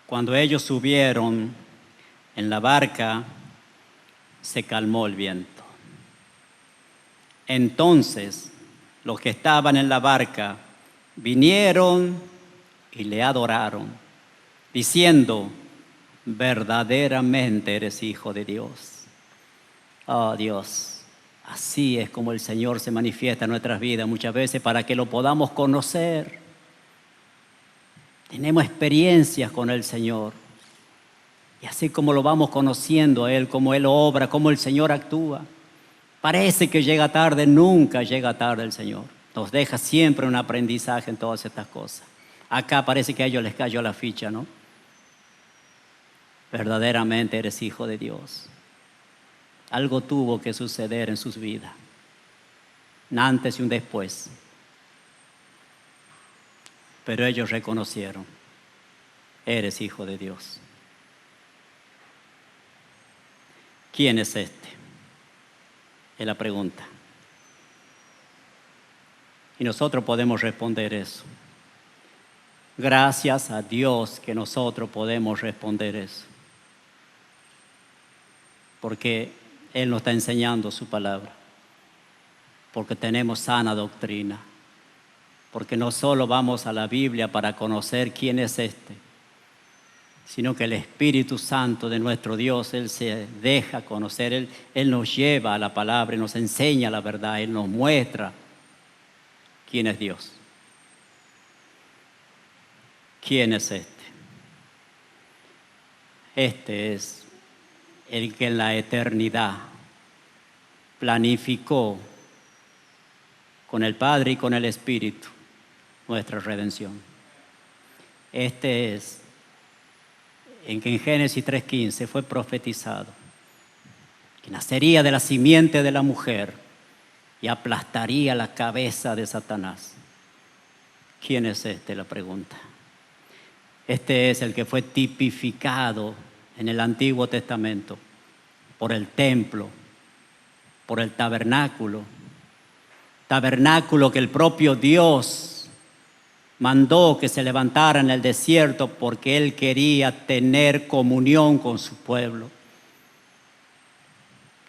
Cuando ellos subieron en la barca, se calmó el viento. Entonces, los que estaban en la barca vinieron y le adoraron, diciendo: verdaderamente eres Hijo de Dios. Oh Dios, así es como el Señor se manifiesta en nuestras vidas muchas veces para que lo podamos conocer. Tenemos experiencias con el Señor. Y así como lo vamos conociendo a Él, como Él obra, como el Señor actúa. Parece que llega tarde, nunca llega tarde el Señor. Nos deja siempre un aprendizaje en todas estas cosas. Acá parece que a ellos les cayó la ficha, ¿no? Verdaderamente eres Hijo de Dios. Algo tuvo que suceder en sus vidas. Un antes y un después. Pero ellos reconocieron: eres Hijo de Dios. ¿Quién es este? Es la pregunta. Y nosotros podemos responder eso. Gracias a Dios que nosotros podemos responder eso. Porque Él nos está enseñando su palabra. Porque tenemos sana doctrina. Porque no solo vamos a la Biblia para conocer quién es este, sino que el Espíritu Santo de nuestro Dios, Él se deja conocer, Él nos lleva a la palabra, Él nos enseña la verdad, Él nos muestra quién es Dios. ¿Quién es este? Este es el que en la eternidad planificó con el Padre y con el Espíritu nuestra redención. Este es en que en Génesis 3:15 fue profetizado que nacería de la simiente de la mujer y aplastaría la cabeza de Satanás. ¿Quién es este? La pregunta. Este es el que fue tipificado en el Antiguo Testamento por el templo, por el tabernáculo que el propio Dios mandó que se levantara en el desierto porque Él quería tener comunión con su pueblo.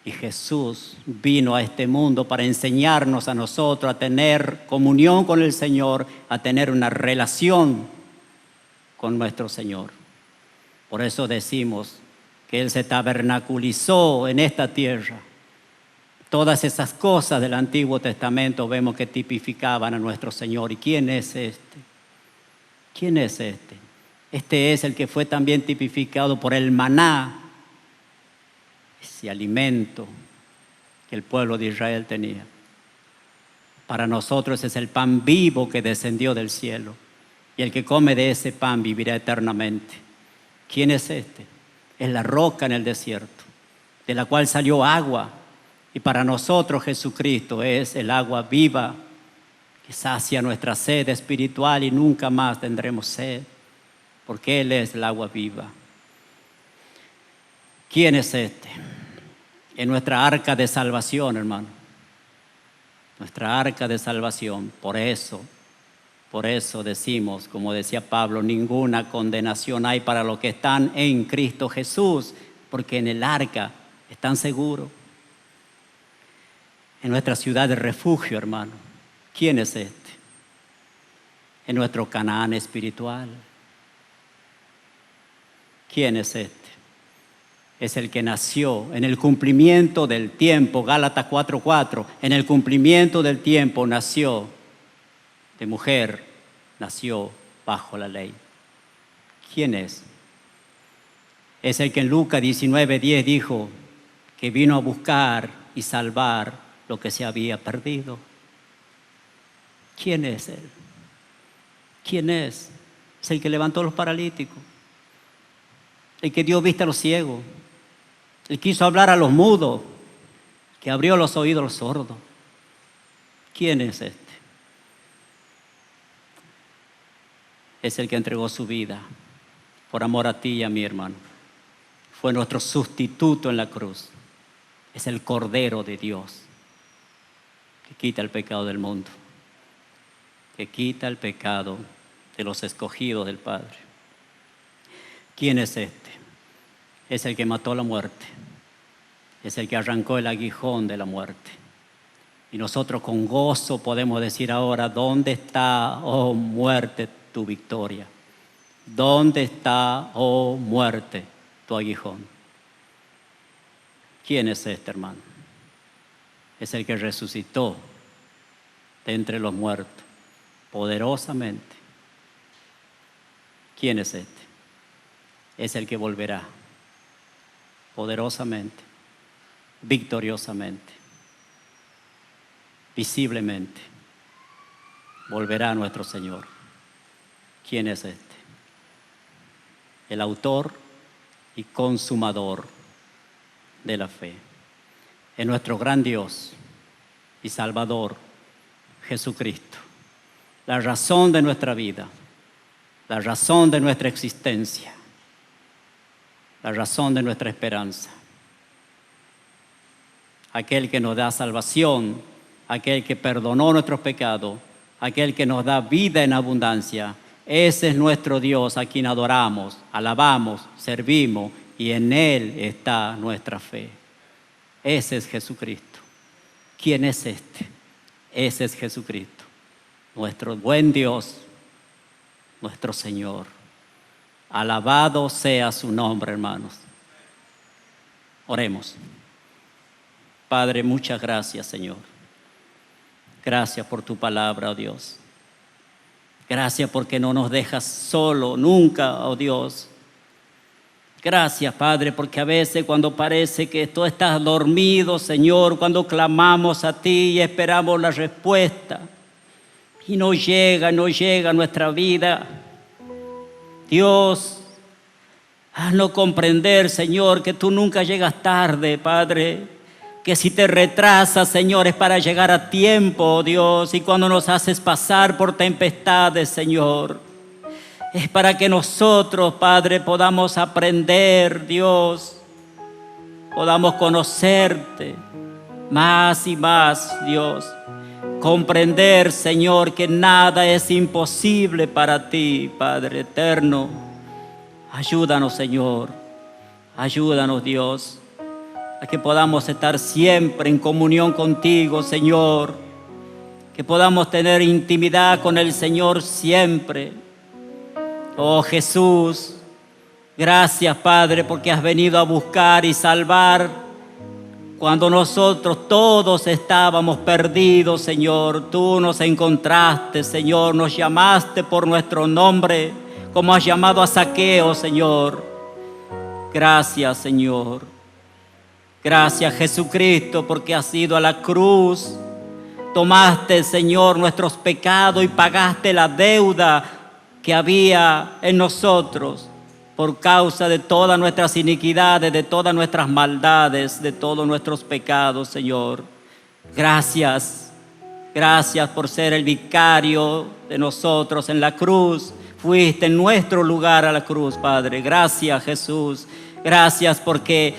Y Jesús vino a este mundo para enseñarnos a nosotros a tener comunión con el Señor, a tener una relación con nuestro Señor. Por eso decimos que Él se tabernaculizó en esta tierra. Todas esas cosas del Antiguo Testamento vemos que tipificaban a nuestro Señor. ¿Y quién es este? ¿Quién es este? Este es el que fue también tipificado por el maná, ese alimento que el pueblo de Israel tenía. Para nosotros es el pan vivo que descendió del cielo. Y el que come de ese pan vivirá eternamente. ¿Quién es este? Es la roca en el desierto, de la cual salió agua. Y para nosotros Jesucristo es el agua viva que sacia nuestra sed espiritual y nunca más tendremos sed, porque Él es el agua viva. ¿Quién es este? Es nuestra arca de salvación, hermano. Nuestra arca de salvación. Por eso decimos, como decía Pablo, ninguna condenación hay para los que están en Cristo Jesús, porque en el arca están seguros. En nuestra ciudad de refugio, hermano. ¿Quién es este? En nuestro Canaán espiritual. ¿Quién es este? Es el que nació en el cumplimiento del tiempo, Gálatas 4:4, en el cumplimiento del tiempo nació de mujer, nació bajo la ley. ¿Quién es? Es el que en Lucas 19:10 dijo que vino a buscar y salvar lo que se había perdido. ¿Quién es él? ¿Quién es? Es el que levantó a los paralíticos, el que dio vista a los ciegos, el que quiso hablar a los mudos, que abrió los oídos a los sordos. ¿Quién es este? Es el que entregó su vida por amor a ti y a mi hermano. Fue nuestro sustituto en la cruz. Es el Cordero de Dios que quita el pecado del mundo, que quita el pecado de los escogidos del Padre. ¿Quién es este? Es el que mató la muerte. Es el que arrancó el aguijón de la muerte. Y nosotros con gozo podemos decir ahora, ¿dónde está, oh muerte, tu victoria? ¿Dónde está, oh muerte, tu aguijón? ¿Quién es este, hermano? Es el que resucitó de entre los muertos, poderosamente. ¿Quién es este? Es el que volverá poderosamente, victoriosamente, visiblemente. Volverá nuestro Señor. ¿Quién es este? El autor y consumador de la fe. Es nuestro gran Dios y Salvador, Jesucristo. La razón de nuestra vida, la razón de nuestra existencia, la razón de nuestra esperanza. Aquel que nos da salvación, aquel que perdonó nuestros pecados, aquel que nos da vida en abundancia. Ese es nuestro Dios a quien adoramos, alabamos, servimos y en Él está nuestra fe. Ese es Jesucristo. ¿Quién es este? Ese es Jesucristo, nuestro buen Dios, nuestro Señor. Alabado sea su nombre, hermanos. Oremos. Padre, muchas gracias, Señor. Gracias por tu palabra, oh Dios. Gracias porque no nos dejas solo nunca, oh Dios. Gracias, Padre, porque a veces cuando parece que tú estás dormido, Señor, cuando clamamos a ti y esperamos la respuesta y no llega a nuestra vida. Dios, haznos comprender, Señor, que tú nunca llegas tarde, Padre. Que si te retrasas, Señor, es para llegar a tiempo, oh Dios. Y cuando nos haces pasar por tempestades, Señor, es para que nosotros, Padre, podamos aprender, Dios. Podamos conocerte más y más, Dios. Comprender, Señor, que nada es imposible para ti, Padre eterno. Ayúdanos, Señor. Ayúdanos, Dios, a que podamos estar siempre en comunión contigo, Señor. Que podamos tener intimidad con el Señor siempre. Oh Jesús, gracias, Padre, porque has venido a buscar y salvar cuando nosotros todos estábamos perdidos, Señor. Tú nos encontraste, Señor, nos llamaste por nuestro nombre, como has llamado a Zaqueo, Señor. Gracias, Señor. Gracias, Jesucristo, porque has ido a la cruz. Tomaste, Señor, nuestros pecados y pagaste la deuda que había en nosotros por causa de todas nuestras iniquidades, de todas nuestras maldades, de todos nuestros pecados, Señor. Gracias, gracias por ser el vicario de nosotros en la cruz. Fuiste en nuestro lugar a la cruz, Padre. Gracias, Jesús. Gracias porque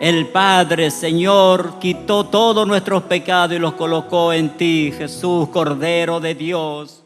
el Padre, Señor, quitó todos nuestros pecados y los colocó en ti, Jesús, Cordero de Dios.